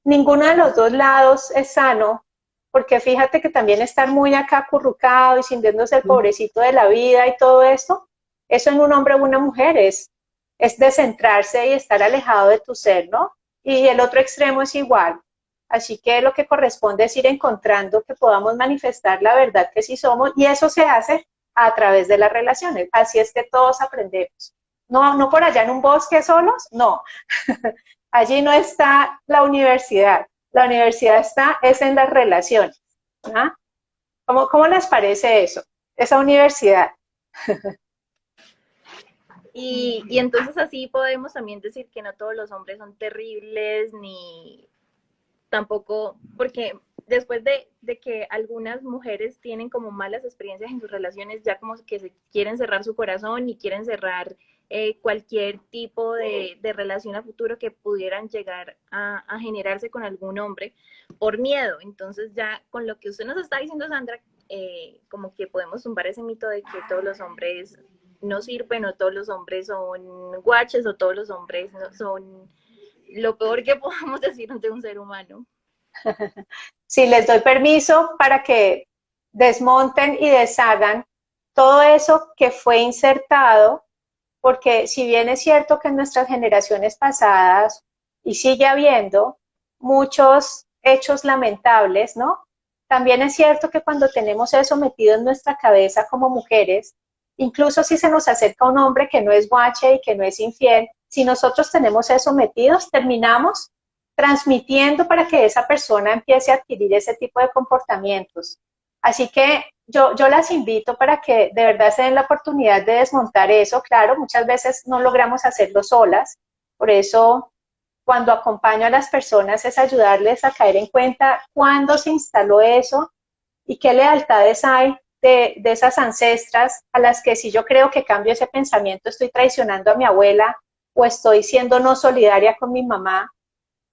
ninguno de los dos lados es sano, porque fíjate que también estar muy acá acurrucado y sintiéndose el pobrecito de la vida y todo esto, eso en un hombre o una mujer es descentrarse y estar alejado de tu ser, ¿no? Y el otro extremo es igual. Así que lo que corresponde es ir encontrando que podamos manifestar la verdad que sí somos y eso se hace a través de las relaciones. Así es que todos aprendemos. No, no por allá en un bosque solos, no. Allí no está la universidad. La universidad es en las relaciones. ¿Ah? ¿Cómo les parece eso? Esa universidad. Y entonces así podemos también decir que no todos los hombres son terribles, ni tampoco, porque después de que algunas mujeres tienen como malas experiencias en sus relaciones, ya como que se quieren cerrar su corazón y quieren cerrar cualquier tipo de relación a futuro que pudieran llegar a generarse con algún hombre por miedo. Entonces ya con lo que usted nos está diciendo, Sandra, como que podemos tumbar ese mito de que todos los hombres no sirven o todos los hombres son guaches o todos los hombres no son lo peor que podamos decir de un ser humano. Si les doy permiso para que desmonten y deshagan todo eso que fue insertado, porque si bien es cierto que en nuestras generaciones pasadas, y sigue habiendo muchos hechos lamentables, ¿no? También es cierto que cuando tenemos eso metido en nuestra cabeza como mujeres, incluso si se nos acerca un hombre que no es guache y que no es infiel, si nosotros tenemos eso metidos, terminamos transmitiendo para que esa persona empiece a adquirir ese tipo de comportamientos. Así que yo las invito para que de verdad se den la oportunidad de desmontar eso. Claro, muchas veces no logramos hacerlo solas, por eso cuando acompaño a las personas es ayudarles a caer en cuenta cuándo se instaló eso y qué lealtades hay de esas ancestras a las que si yo creo que cambio ese pensamiento estoy traicionando a mi abuela o estoy siendo no solidaria con mi mamá.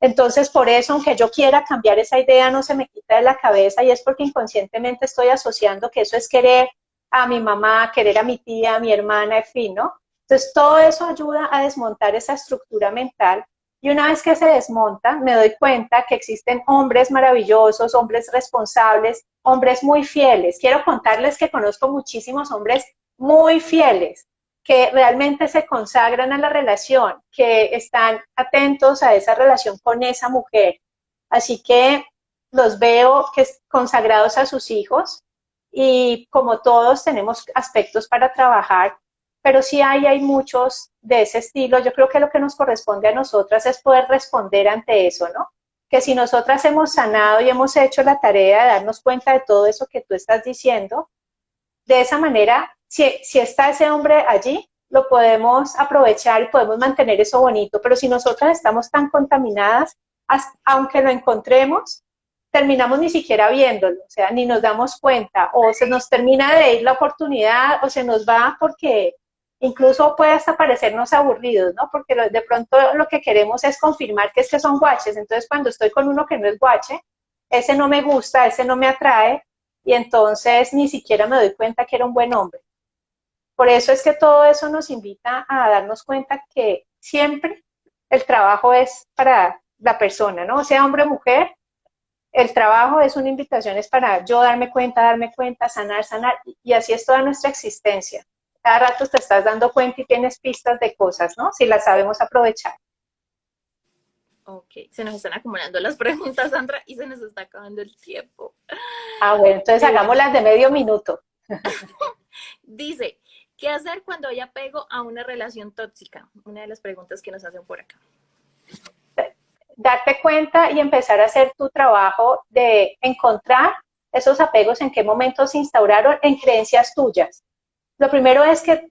Entonces, por eso, aunque yo quiera cambiar esa idea, no se me quita de la cabeza y es porque inconscientemente estoy asociando que eso es querer a mi mamá, querer a mi tía, a mi hermana, en fin, ¿no? Entonces, todo eso ayuda a desmontar esa estructura mental y una vez que se desmonta, me doy cuenta que existen hombres maravillosos, hombres responsables, hombres muy fieles. Quiero contarles que conozco muchísimos hombres muy fieles, que realmente se consagran a la relación, que están atentos a esa relación con esa mujer. Así que los veo que consagrados a sus hijos y como todos tenemos aspectos para trabajar, pero sí hay muchos de ese estilo. Yo creo que lo que nos corresponde a nosotras es poder responder ante eso, ¿no? Que si nosotras hemos sanado y hemos hecho la tarea de darnos cuenta de todo eso que tú estás diciendo, de esa manera, si está ese hombre allí, lo podemos aprovechar y podemos mantener eso bonito, pero si nosotras estamos tan contaminadas, aunque lo encontremos, terminamos ni siquiera viéndolo, o sea, ni nos damos cuenta, o se nos termina de ir la oportunidad, o se nos va porque incluso puede hasta parecernos aburridos, ¿no? Porque de pronto lo que queremos es confirmar que es que son guaches, entonces cuando estoy con uno que no es guache, ese no me gusta, ese no me atrae, y entonces ni siquiera me doy cuenta que era un buen hombre. Por eso es que todo eso nos invita a darnos cuenta que siempre el trabajo es para la persona, ¿no? Sea hombre o mujer, el trabajo es una invitación, es para yo darme cuenta, sanar, y así es toda nuestra existencia. Cada rato te estás dando cuenta y tienes pistas de cosas, ¿no? Si las sabemos aprovechar. Ok, se nos están acumulando las preguntas, Sandra, y se nos está acabando el tiempo. Ah, bueno, entonces Bueno, hagámoslas de medio minuto. dice, ¿qué hacer cuando hay apego a una relación tóxica? Una de las preguntas que nos hacen por acá. Darte cuenta y empezar a hacer tu trabajo de encontrar esos apegos, en qué momentos se instauraron en creencias tuyas. Lo primero es que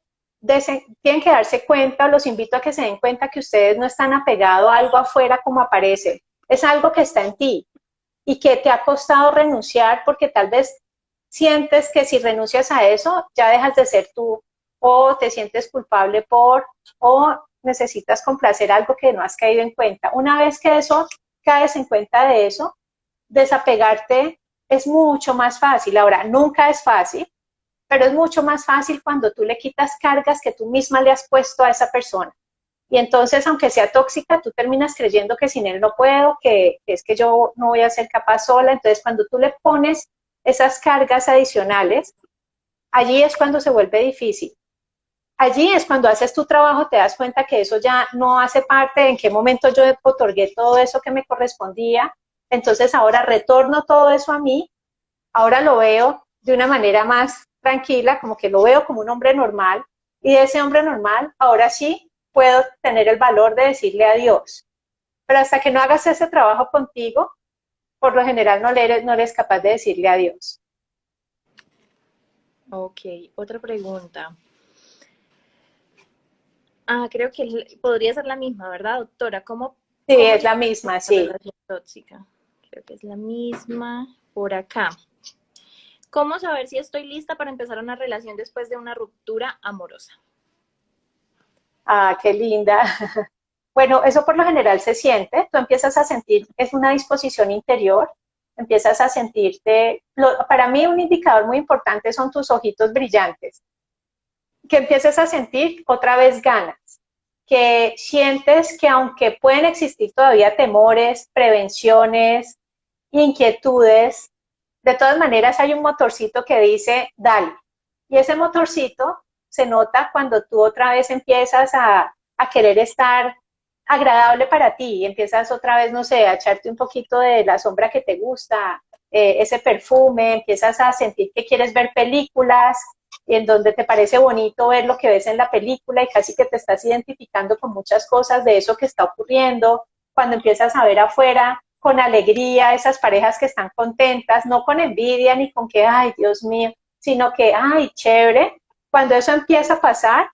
tienen que darse cuenta, los invito a que se den cuenta que ustedes no están apegados a algo afuera como aparece, es algo que está en ti y que te ha costado renunciar porque tal vez sientes que si renuncias a eso ya dejas de ser tú o te sientes culpable o necesitas complacer algo que no has caído en cuenta. Una vez que eso caes en cuenta de eso, desapegarte es mucho más fácil. Ahora, nunca es fácil, pero es mucho más fácil cuando tú le quitas cargas que tú misma le has puesto a esa persona. Y entonces, aunque sea tóxica, tú terminas creyendo que sin él no puedo, que es que yo no voy a ser capaz sola. Entonces, cuando tú le pones esas cargas adicionales, allí es cuando se vuelve difícil. Allí es cuando haces tu trabajo, te das cuenta que eso ya no hace parte, en qué momento yo otorgué todo eso que me correspondía. Entonces, ahora retorno todo eso a mí, ahora lo veo de una manera más tranquila, como que lo veo como un hombre normal, y de ese hombre normal, ahora sí puedo tener el valor de decirle adiós. Pero hasta que no hagas ese trabajo contigo, por lo general no eres capaz de decirle adiós. Ok, otra pregunta. Creo que podría ser la misma, ¿verdad, doctora? Sí, ¿Cómo es es la misma, una sí. relación tóxica? Creo que es la misma por acá. ¿Cómo saber si estoy lista para empezar una relación después de una ruptura amorosa? Ah, qué linda. Bueno, eso por lo general se siente, tú empiezas a sentir, es una disposición interior, empiezas a sentirte, para mí un indicador muy importante son tus ojitos brillantes, que empieces a sentir otra vez ganas, que sientes que aunque pueden existir todavía temores, prevenciones, inquietudes, de todas maneras hay un motorcito que dice, dale. Y ese motorcito se nota cuando tú otra vez empiezas a querer estar agradable para ti y empiezas otra vez, no sé, a echarte un poquito de la sombra que te gusta, ese perfume, empiezas a sentir que quieres ver películas y en donde te parece bonito ver lo que ves en la película y casi que te estás identificando con muchas cosas de eso que está ocurriendo, cuando empiezas a ver afuera con alegría esas parejas que están contentas, no con envidia ni con que, ay, Dios mío, sino que, ay, chévere, cuando eso empieza a pasar,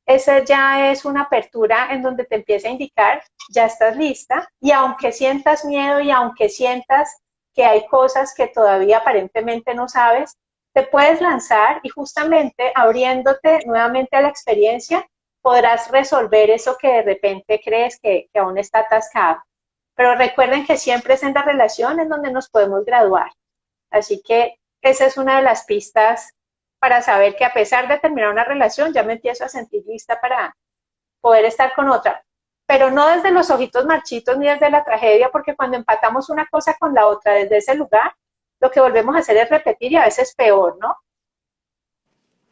esa ya es una apertura en donde te empieza a indicar, ya estás lista, y aunque sientas miedo y aunque sientas que hay cosas que todavía aparentemente no sabes, te puedes lanzar y justamente abriéndote nuevamente a la experiencia, podrás resolver eso que de repente crees que aún está atascado. Pero recuerden que siempre es en la relación en donde nos podemos graduar. Así que esa es una de las pistas para saber que a pesar de terminar una relación, ya me empiezo a sentir lista para poder estar con otra. Pero no desde los ojitos marchitos ni desde la tragedia, porque cuando empatamos una cosa con la otra desde ese lugar, lo que volvemos a hacer es repetir y a veces peor, ¿no?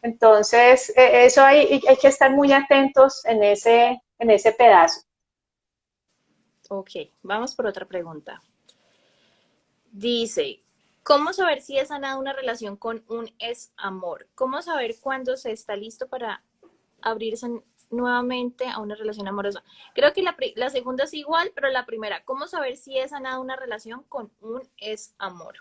Entonces, eso hay que estar muy atentos en ese pedazo. Ok, vamos por otra pregunta. Dice, ¿cómo saber si he sanado una relación con un ex amor? ¿Cómo saber cuándo se está listo para abrirse nuevamente a una relación amorosa? Creo que la segunda es igual, pero la primera, ¿cómo saber si he sanado una relación con un ex amor?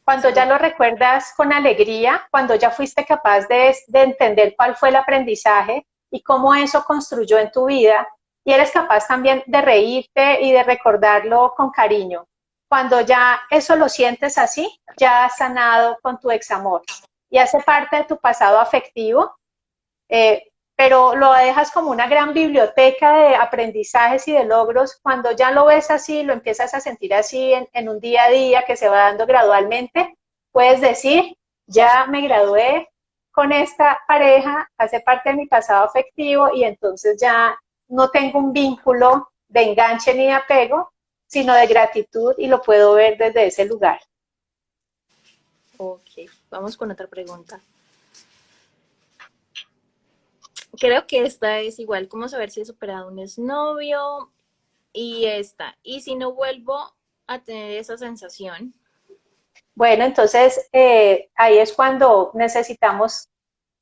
Cuando ya lo recuerdas con alegría, cuando ya fuiste capaz de entender cuál fue el aprendizaje y cómo eso construyó en tu vida, y eres capaz también de reírte y de recordarlo con cariño. Cuando ya eso lo sientes así, ya has sanado con tu examor y hace parte de tu pasado afectivo, pero lo dejas como una gran biblioteca de aprendizajes y de logros. Cuando ya lo ves así, lo empiezas a sentir así en un día a día que se va dando gradualmente, puedes decir, ya me gradué con esta pareja, hace parte de mi pasado afectivo y entonces ya no tengo un vínculo de enganche ni de apego, sino de gratitud y lo puedo ver desde ese lugar. Ok, vamos con otra pregunta. Creo que esta es igual, ¿cómo saber si he superado un exnovio? Y esta, ¿y si no vuelvo a tener esa sensación? Bueno, entonces ahí es cuando necesitamos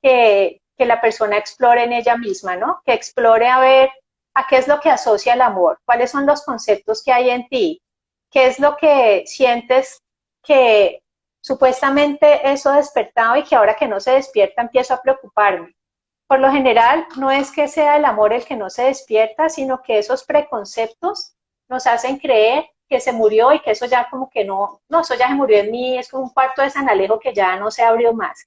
que la persona explore en ella misma, ¿no? Que explore a ver a qué es lo que asocia el amor, cuáles son los conceptos que hay en ti, qué es lo que sientes que supuestamente eso despertaba y que ahora que no se despierta empiezo a preocuparme. Por lo general, no es que sea el amor el que no se despierta, sino que esos preconceptos nos hacen creer que se murió y que eso ya como que no, eso ya se murió en mí, es como un cuarto de San Alejo que ya no se abrió más.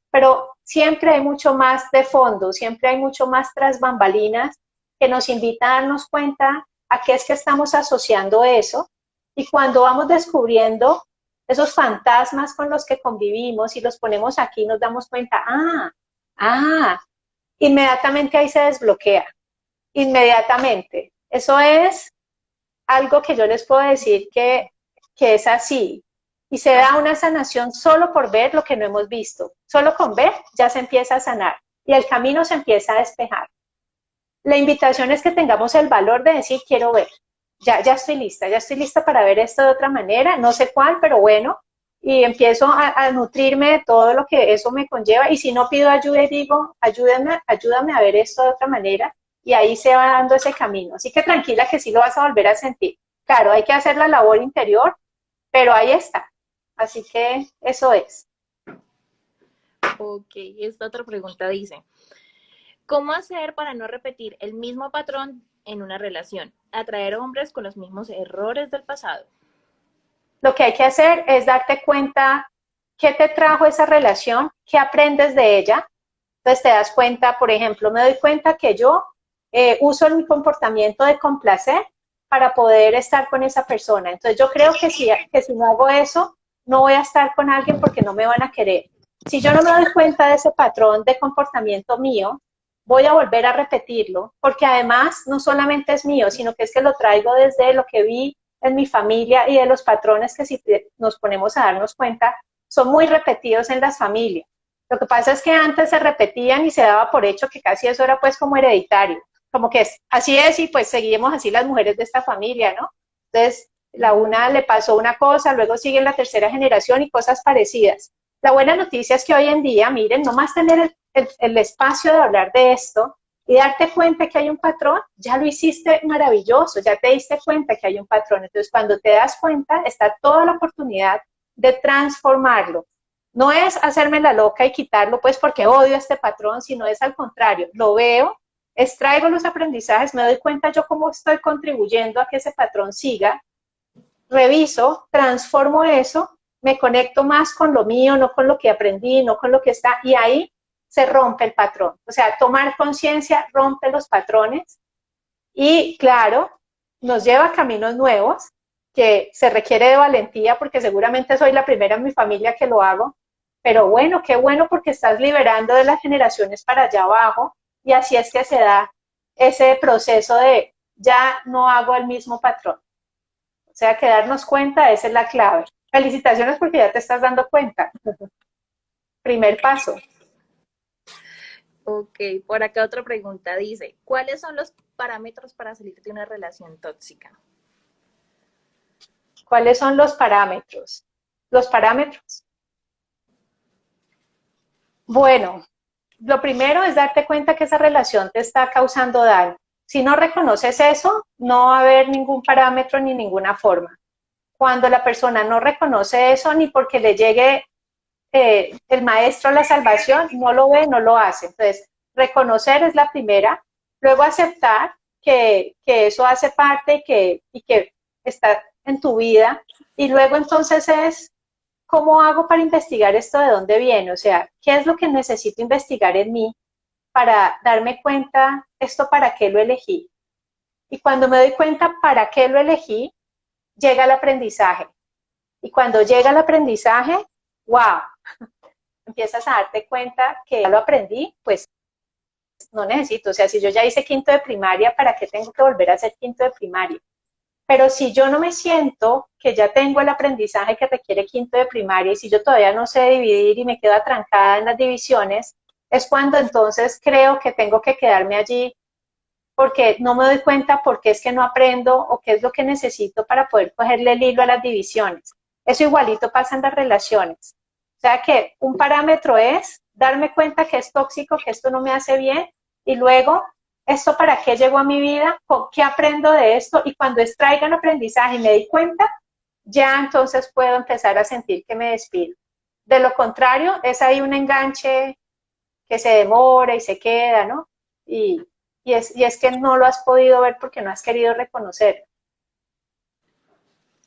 Pero siempre hay mucho más de fondo, siempre hay mucho más tras bambalinas que nos invita a darnos cuenta a qué es que estamos asociando eso. Y cuando vamos descubriendo esos fantasmas con los que convivimos y los ponemos aquí, nos damos cuenta, inmediatamente ahí se desbloquea, inmediatamente. Eso es algo que yo les puedo decir que es así. Y se da una sanación solo por ver lo que no hemos visto. Solo con ver ya se empieza a sanar y el camino se empieza a despejar. La invitación es que tengamos el valor de decir, quiero ver. Ya estoy lista para ver esto de otra manera, no sé cuál, pero bueno, y empiezo a nutrirme de todo lo que eso me conlleva, y si no pido ayuda y digo, ayúdame a ver esto de otra manera, y ahí se va dando ese camino. Así que tranquila que sí lo vas a volver a sentir. Claro, hay que hacer la labor interior, pero ahí está. Así que eso es. Ok, esta otra pregunta dice, ¿cómo hacer para no repetir el mismo patrón en una relación? Atraer hombres con los mismos errores del pasado. Lo que hay que hacer es darte cuenta qué te trajo esa relación, qué aprendes de ella. Entonces te das cuenta, por ejemplo, me doy cuenta que yo uso mi comportamiento de complacer para poder estar con esa persona. Entonces yo creo que si no hago eso, no voy a estar con alguien porque no me van a querer. Si yo no me doy cuenta de ese patrón de comportamiento mío, voy a volver a repetirlo, porque además no solamente es mío, sino que es que lo traigo desde lo que vi en mi familia y de los patrones que si nos ponemos a darnos cuenta, son muy repetidos en las familias. Lo que pasa es que antes se repetían y se daba por hecho que casi eso era pues como hereditario, como que así es y pues seguimos así las mujeres de esta familia, ¿no? Entonces, la una le pasó una cosa, luego sigue en la tercera generación y cosas parecidas. La buena noticia es que hoy en día, miren, nomás tener el espacio de hablar de esto y darte cuenta que hay un patrón, ya lo hiciste maravilloso, ya te diste cuenta que hay un patrón. Entonces, cuando te das cuenta, está toda la oportunidad de transformarlo. No es hacerme la loca y quitarlo, pues porque odio este patrón, sino es al contrario, lo veo, extraigo los aprendizajes, me doy cuenta yo cómo estoy contribuyendo a que ese patrón siga, reviso, transformo eso, me conecto más con lo mío, no con lo que aprendí, no con lo que está, y ahí se rompe el patrón. O sea, tomar conciencia rompe los patrones y, claro, nos lleva a caminos nuevos que se requiere de valentía porque seguramente soy la primera en mi familia que lo hago, pero bueno, qué bueno porque estás liberando de las generaciones para allá abajo y así es que se da ese proceso de ya no hago el mismo patrón. O sea, que darnos cuenta, esa es la clave. Felicitaciones porque ya te estás dando cuenta. Primer paso. Ok, por acá otra pregunta dice, ¿cuáles son los parámetros para salir de una relación tóxica? ¿Cuáles son los parámetros? Los parámetros. Bueno, lo primero es darte cuenta que esa relación te está causando daño. Si no reconoces eso, no va a haber ningún parámetro ni ninguna forma. Cuando la persona no reconoce eso, ni porque le llegue el maestro a la salvación, no lo ve, no lo hace. Entonces, reconocer es la primera, luego aceptar que eso hace parte y que está en tu vida, y luego entonces es, ¿cómo hago para investigar esto de dónde viene? O sea, ¿qué es lo que necesito investigar en mí para darme cuenta esto para qué lo elegí? Y cuando me doy cuenta para qué lo elegí, llega el aprendizaje. Y cuando llega el aprendizaje, wow, empiezas a darte cuenta que ya lo aprendí, pues no necesito. O sea, si yo ya hice quinto de primaria, ¿para qué tengo que volver a hacer quinto de primaria? Pero si yo no me siento que ya tengo el aprendizaje que requiere quinto de primaria y si yo todavía no sé dividir y me quedo atrancada en las divisiones, es cuando entonces creo que tengo que quedarme allí porque no me doy cuenta por qué es que no aprendo o qué es lo que necesito para poder cogerle el hilo a las divisiones. Eso igualito pasa en las relaciones. O sea que un parámetro es darme cuenta que es tóxico, que esto no me hace bien y luego ¿esto para qué llegó a mi vida? ¿Qué aprendo de esto? Y cuando extraigan aprendizaje y me di cuenta, ya entonces puedo empezar a sentir que me despido. De lo contrario, es ahí un enganche que se demora y se queda, ¿no? Y es que no lo has podido ver porque no has querido reconocer.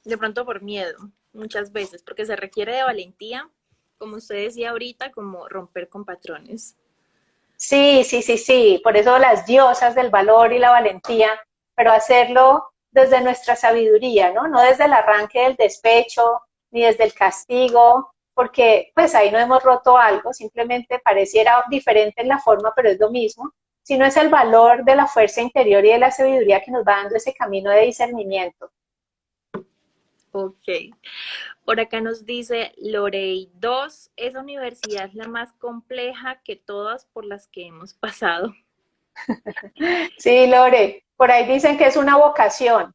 De pronto por miedo, muchas veces, porque se requiere de valentía, como usted decía ahorita, como romper con patrones. Sí, sí, sí, sí, por eso las diosas del valor y la valentía, pero hacerlo desde nuestra sabiduría, ¿no? No desde el arranque del despecho, ni desde el castigo, porque pues ahí no hemos roto algo, simplemente pareciera diferente en la forma, pero es lo mismo, sino es el valor de la fuerza interior y de la sabiduría que nos va dando ese camino de discernimiento. Ok. Por acá nos dice Lorey 2, esa universidad es la más compleja que todas por las que hemos pasado. Sí, Lore, por ahí dicen que es una vocación.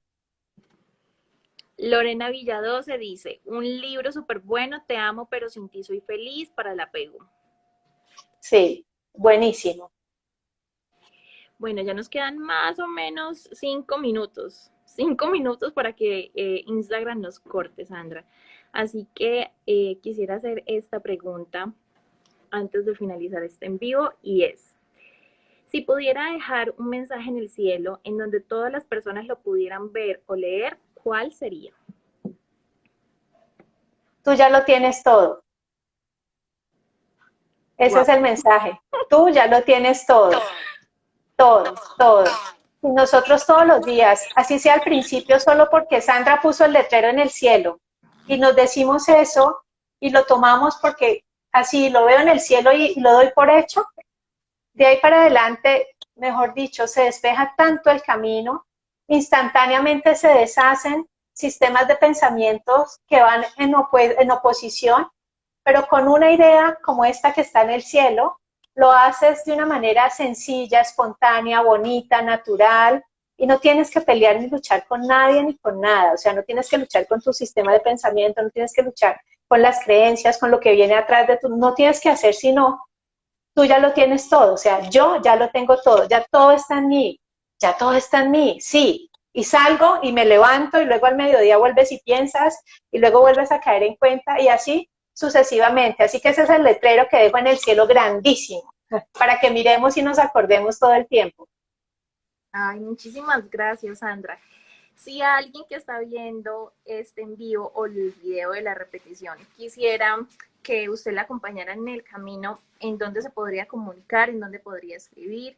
Lorena Villadoce dice, un libro súper bueno, te amo, pero sin ti soy feliz para el apego. Sí, buenísimo. Bueno, ya nos quedan más o menos 5 minutos. 5 minutos para que Instagram nos corte, Sandra. Así que quisiera hacer esta pregunta antes de finalizar este en vivo y es, si pudiera dejar un mensaje en el cielo en donde todas las personas lo pudieran ver o leer, ¿cuál sería? Tú ya lo tienes todo. Ese es Wow. el mensaje. Tú ya lo tienes todo, todo, todo. Y nosotros todos los días, así sea al principio solo porque Sandra puso el letrero en el cielo y nos decimos eso y lo tomamos porque así lo veo en el cielo y lo doy por hecho, de ahí para adelante, mejor dicho, se despeja tanto el camino, instantáneamente se deshacen sistemas de pensamientos que van en oposición, pero con una idea como esta que está en el cielo, lo haces de una manera sencilla, espontánea, bonita, natural, y no tienes que pelear ni luchar con nadie ni con nada, o sea, no tienes que luchar con tu sistema de pensamiento, no tienes que luchar con las creencias, con lo que viene atrás de tu, no tienes que hacer sino tú ya lo tienes todo, o sea, yo ya lo tengo todo, ya todo está en mí, ya todo está en mí, sí. Y salgo y me levanto y luego al mediodía vuelves y piensas y luego vuelves a caer en cuenta y así sucesivamente. Así que ese es el letrero que dejo en el cielo grandísimo para que miremos y nos acordemos todo el tiempo. Ay, muchísimas gracias, Sandra. Si alguien que está viendo este en vivo o el video de la repetición quisiera que usted la acompañara en el camino, ¿en dónde se podría comunicar? ¿En dónde podría escribir?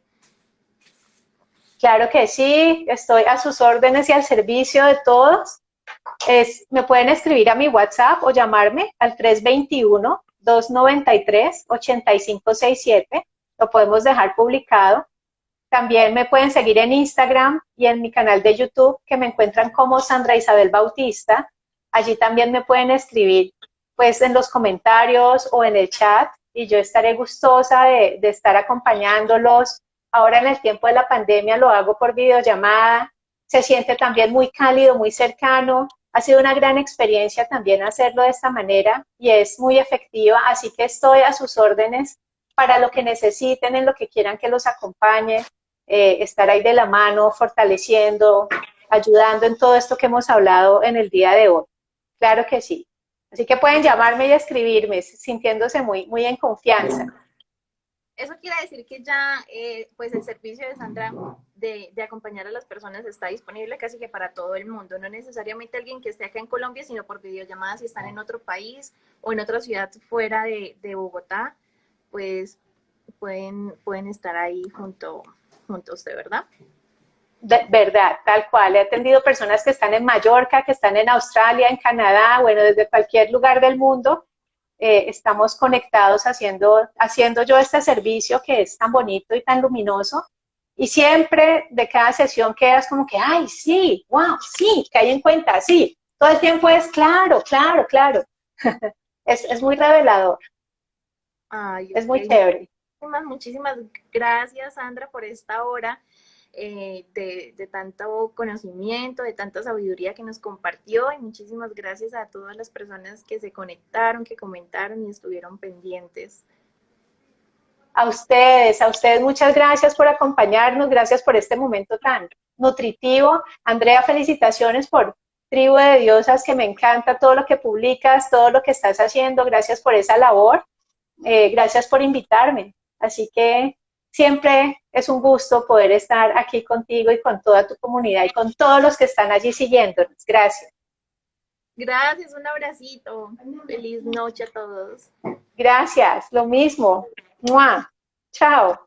Claro que sí, estoy a sus órdenes y al servicio de todos. Me pueden escribir a mi WhatsApp o llamarme al 321-293-8567. Lo podemos dejar publicado. También me pueden seguir en Instagram y en mi canal de YouTube, que me encuentran como Sandra Isabel Bautista. Allí también me pueden escribir pues en los comentarios o en el chat y yo estaré gustosa de estar acompañándolos. Ahora en el tiempo de la pandemia lo hago por videollamada. Se siente también muy cálido, muy cercano. Ha sido una gran experiencia también hacerlo de esta manera y es muy efectiva, así que estoy a sus órdenes para lo que necesiten, en lo que quieran que los acompañe, estar ahí de la mano, fortaleciendo, ayudando en todo esto que hemos hablado en el día de hoy. Claro que sí. Así que pueden llamarme y escribirme, sintiéndose muy, muy en confianza. Eso quiere decir que ya pues el servicio de Sandra de acompañar a las personas está disponible casi que para todo el mundo, no necesariamente alguien que esté acá en Colombia, sino por videollamadas si están en otro país o en otra ciudad fuera de Bogotá, pues pueden estar ahí junto a usted, ¿verdad? De verdad, tal cual. He atendido personas que están en Mallorca, que están en Australia, en Canadá, bueno, desde cualquier lugar del mundo. Estamos conectados haciendo yo este servicio que es tan bonito y tan luminoso. Y siempre de cada sesión quedas como que, ay, sí, wow, sí, caí en cuenta, sí. Todo el tiempo es claro, claro, claro. Es muy revelador, Ay, es muy ok. chévere. Muchísimas gracias, Sandra, por esta hora de tanto conocimiento, de tanta sabiduría que nos compartió y muchísimas gracias a todas las personas que se conectaron, que comentaron y estuvieron pendientes. A ustedes muchas gracias por acompañarnos, gracias por este momento tan nutritivo. Andrea, felicitaciones tribu de diosas, que me encanta todo lo que publicas, todo lo que estás haciendo. Gracias por esa labor. Gracias por invitarme. Así que siempre es un gusto poder estar aquí contigo y con toda tu comunidad y con todos los que están allí siguiéndonos. Gracias. Gracias, un abracito. Feliz noche a todos. Gracias, lo mismo. ¡Mua! Chao.